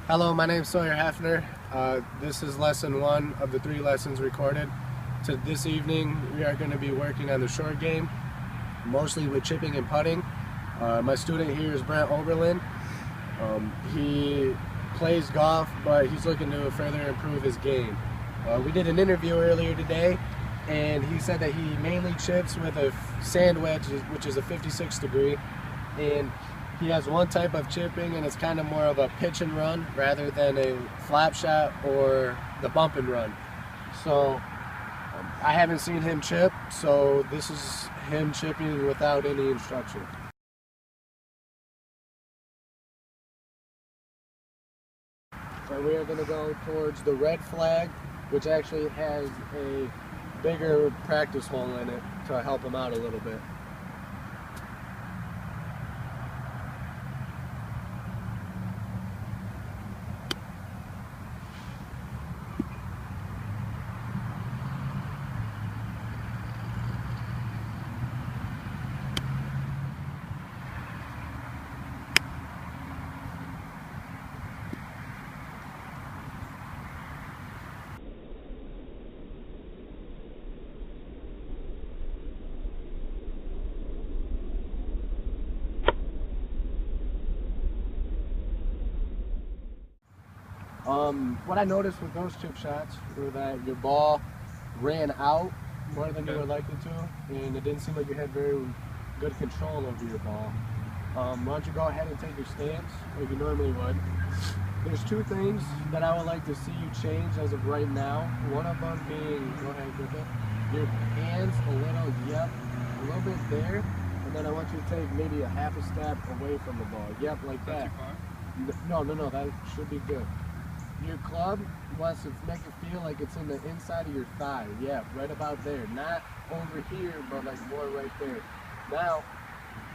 Hello, my name is Sawyer Heffner. This is lesson 1 of the 3 lessons recorded. This evening we are going to be working on the short game, mostly with chipping and putting. My student here is Brent Oberlin. He plays golf, but he's looking to further improve his game. We did an interview earlier today, and he said that he mainly chips with a sand wedge, which is a 56 degree, and he has one type of chipping, and it's kind of more of a pitch and run rather than a flap shot or the bump and run. So I haven't seen him chip, so this is him chipping without any instruction. So we are going to go towards the red flag, which actually has a bigger practice hole in it to help him out a little bit. What I noticed with those chip shots were that your ball ran out more than you were likely to, and it didn't seem like you had very good control over your ball. Why don't you go ahead and take your stance like you normally would. There's 2 things that I would like to see you change as of right now. One of them being, go ahead with it, your hands a little bit there, and then I want you to take maybe a half a step away from the ball. Yep, like that. No, that should be good. Your club wants to make it feel like it's in the inside of your thigh. Yeah, right about there. Not over here, but like more right there. Now,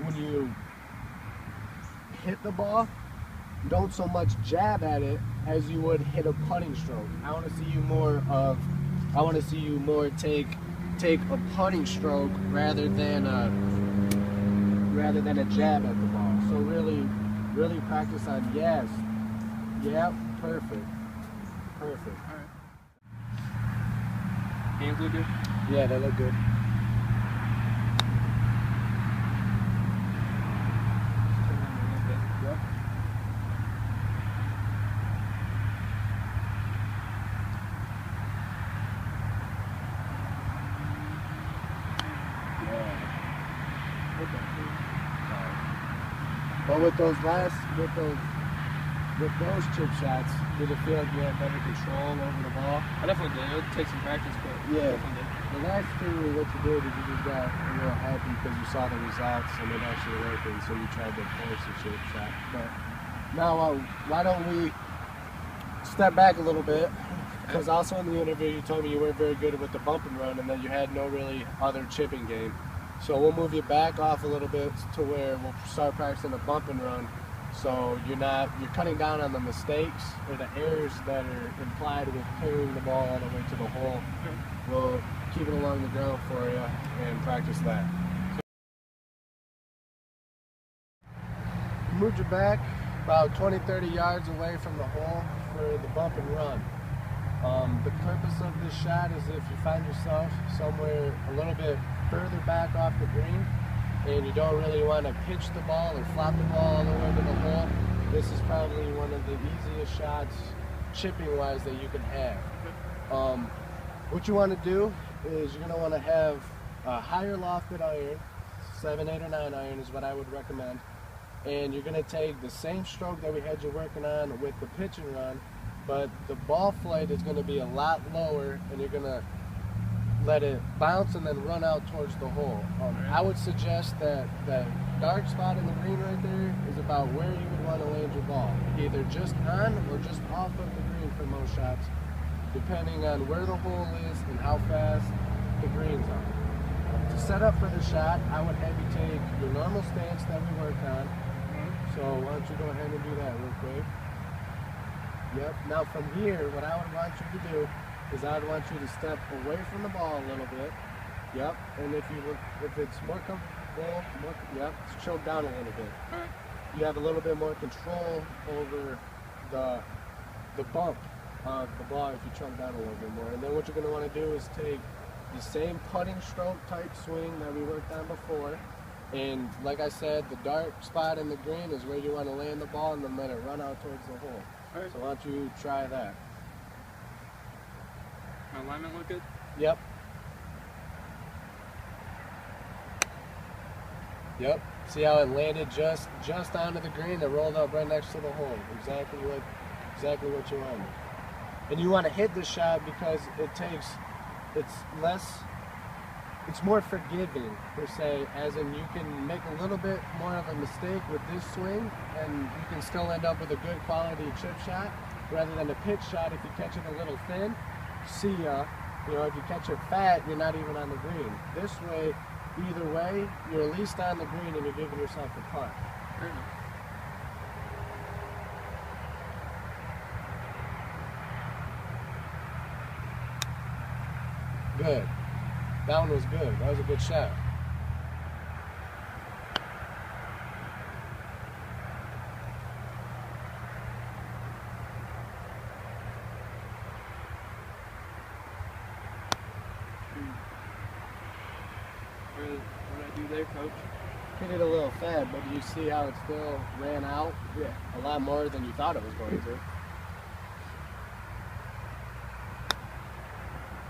when you hit the ball, don't so much jab at it as you would hit a putting stroke. I want to see you more take a putting stroke rather than a jab at the ball. So really practice on yes. Yep, perfect. All right. Hands look good? Yeah, they look good. Yep. Yeah. Okay. But with those chip shots, did it feel like you had better control over the ball? I definitely did. It would take some practice, but yeah. Definitely did. The last 2, what you did is you just got a little happy because you saw the results and it actually worked, and so you tried to force the chip shot. But now, why don't we step back a little bit? Because also in the interview you told me you weren't very good with the bump and run, and that you had no really other chipping game. So we'll move you back off a little bit to where we'll start practicing the bump and run. So you're cutting down on the mistakes or the errors that are implied with carrying the ball all the way to the hole. We'll keep it along the ground for you and practice that. Move your back about 20-30 yards away from the hole for the bump and run. The purpose of this shot is if you find yourself somewhere a little bit further back off the green, and you don't really want to pitch the ball or flop the ball all the way to the hole, this is probably one of the easiest shots, chipping-wise, that you can have. What you want to do is you're going to want to have a higher lofted iron, 7, 8, or 9 iron is what I would recommend, and you're going to take the same stroke that we had you working on with the pitch and run, but the ball flight is going to be a lot lower, and you're going to let it bounce and then run out towards the hole. I would suggest that that dark spot in the green right there is about where you would want to land your ball, either just on or just off of the green for most shots, depending on where the hole is and how fast the greens are. To set up for the shot, I would have you take your normal stance that we worked on. So why don't you go ahead and do that real quick. Yep. Now from here, what I would want you to do is I'd want you to step away from the ball a little bit. Yep. And if it's more comfortable, choke down a little bit. You have a little bit more control over the the bump of the ball if you chunk down a little bit more. And then what you're going to want to do is take the same putting stroke type swing that we worked on before. And like I said, the dark spot in the green is where you want to land the ball and then let it run out towards the hole. All right. So why don't you try that? My alignment look good? Yep. Yep. See how it landed just onto the green and rolled up right next to the hole. Exactly what you wanted. And you want to hit this shot because it's more forgiving per se, as in you can make a little bit more of a mistake with this swing and you can still end up with a good quality chip shot rather than a pitch shot. If you catch it a little thin, see ya. You know, if you catch it fat, you're not even on the green. This way, either way, you're at least on the green and you're giving yourself a putt. Fair enough. Good. That one was good. That was a good shot. What did I do there, coach? Hit it a little fat, but do you see how it still ran out? Yeah. A lot more than you thought it was going to.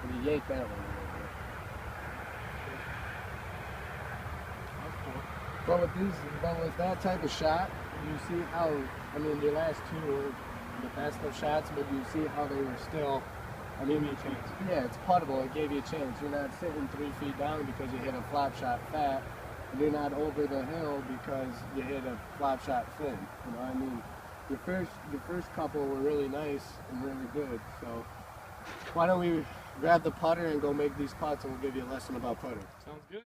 And you yanked that one a little bit. But with that type of shot, you see how, I mean, your last two were the best of shots, but you see how they were still, I mean, yeah, it's puttable. It gave you a chance. You're not sitting 3 feet down because you hit a flop shot fat. And you're not over the hill because you hit a flop shot thin. You know, I mean, your first couple were really nice and really good. So why don't we grab the putter and go make these putts, and we'll give you a lesson about putting. Sounds good.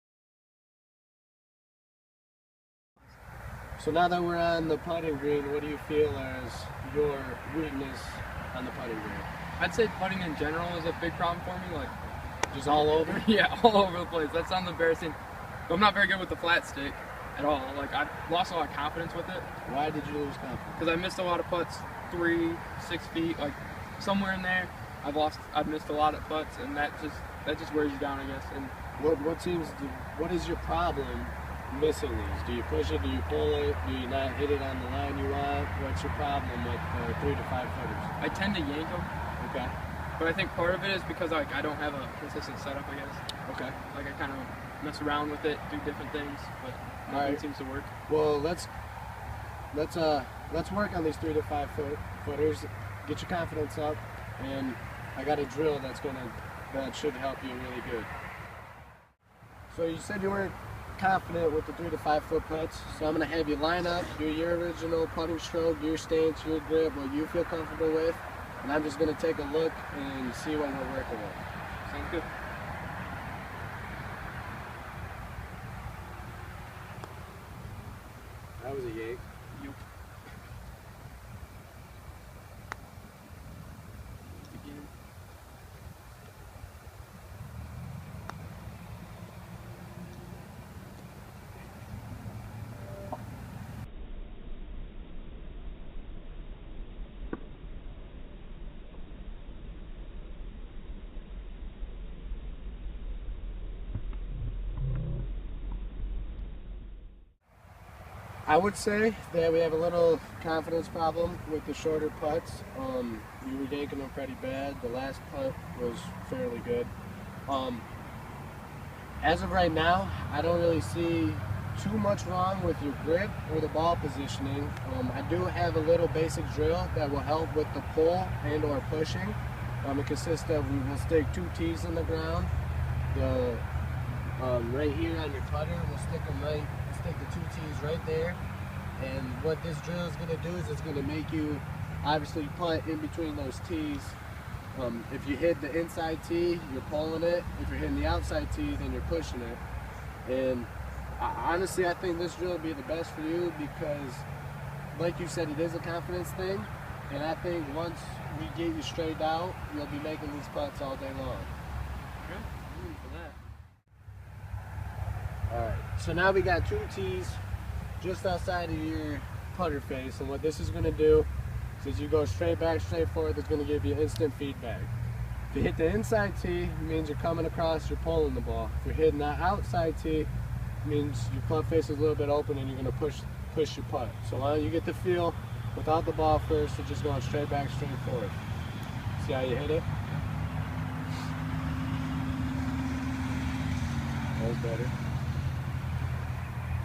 So now that we're on the putting green, what do you feel as your weakness on the putting green? I'd say putting in general is a big problem for me. Like, Just all over? yeah, all over the place. That sounds embarrassing. But I'm not very good with the flat stick at all. Like, I've lost a lot of confidence with it. Why did you lose confidence? Because I missed a lot of putts, 3, 6 feet, like somewhere in there. I've missed a lot of putts, and that just wears you down, I guess. And what is your problem missing these? Do you push it? Do you pull it? Do you not hit it on the line you want? What's your problem with 3 to 5 footers? I tend to yank them. Okay. But I think part of it is because like I don't have a consistent setup, I guess. Okay. Like I kind of mess around with it, do different things, but nothing seems to work. Well, let's work on these 3 to 5 footers. Get your confidence up, and I got a drill that should help you really good. So you said you weren't confident with the 3 to 5 foot putts, so I'm gonna have you line up, do your original putting stroke, your stance, your grip, what you feel comfortable with, and I'm just gonna take a look and see what we're working with. Sounds good. That was a yank. Yep. Again. I would say that we have a little confidence problem with the shorter putts. You were yanking them pretty bad. The last putt was fairly good. As of right now, I don't really see too much wrong with your grip or the ball positioning. I do have a little basic drill that will help with the pull and or pushing. It consists of, we will stick 2 tees in the ground. Right here on your putter, we'll stick the 2 tees right there. And what this drill is going to do is it's going to make you obviously putt in between those tees. If you hit the inside tee, you're pulling it. If you're hitting the outside tee, then you're pushing it. And honestly, I think this drill will be the best for you because, like you said, it is a confidence thing. And I think once we get you straightened out, you'll be making these putts all day long. Okay, I'm ready for that. Alright, so now we got 2 tees just outside of your putter face, and what this is going to do, As you go straight back, straight forward, it's going to give you instant feedback. If you hit the inside tee, it means you're coming across, you're pulling the ball. If you're hitting the outside tee, it means your club face is a little bit open and you're going to push your putt. So why don't you get the feel without the ball first, and just going straight back, straight forward. See how you hit it? That was better.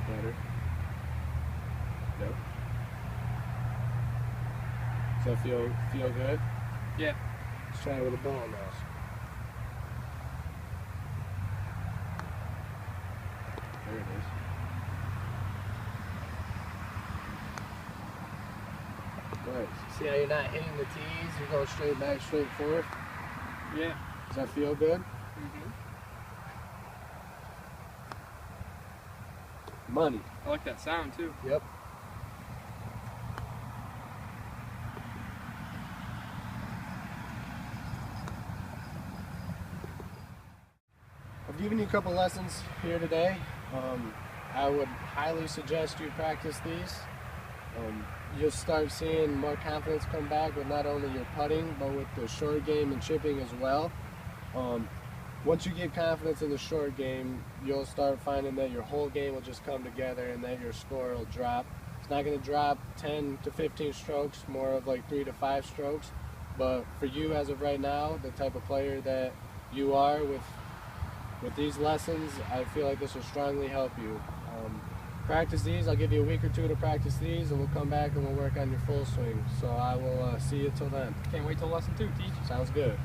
Better. Yep. Does that feel good? Yeah. Let's try it with a ball now. There it is. Nice. See how you're not hitting the tees? You're going straight back, straight forward? Yeah. Does that feel good? Mm-hmm. Money. I like that sound too. Yep. I've given you a couple lessons here today. I would highly suggest you practice these. You'll start seeing more confidence come back with not only your putting, but with the short game and chipping as well. Once you get confidence in the short game, you'll start finding that your whole game will just come together and that your score will drop. It's not going to drop 10 to 15 strokes, more of like 3 to 5 strokes. But for you as of right now, the type of player that you are with these lessons, I feel like this will strongly help you. Practice these. I'll give you a week or two to practice these, and we'll come back and we'll work on your full swing. So I will see you till then. Can't wait till lesson 2, teach. Sounds good.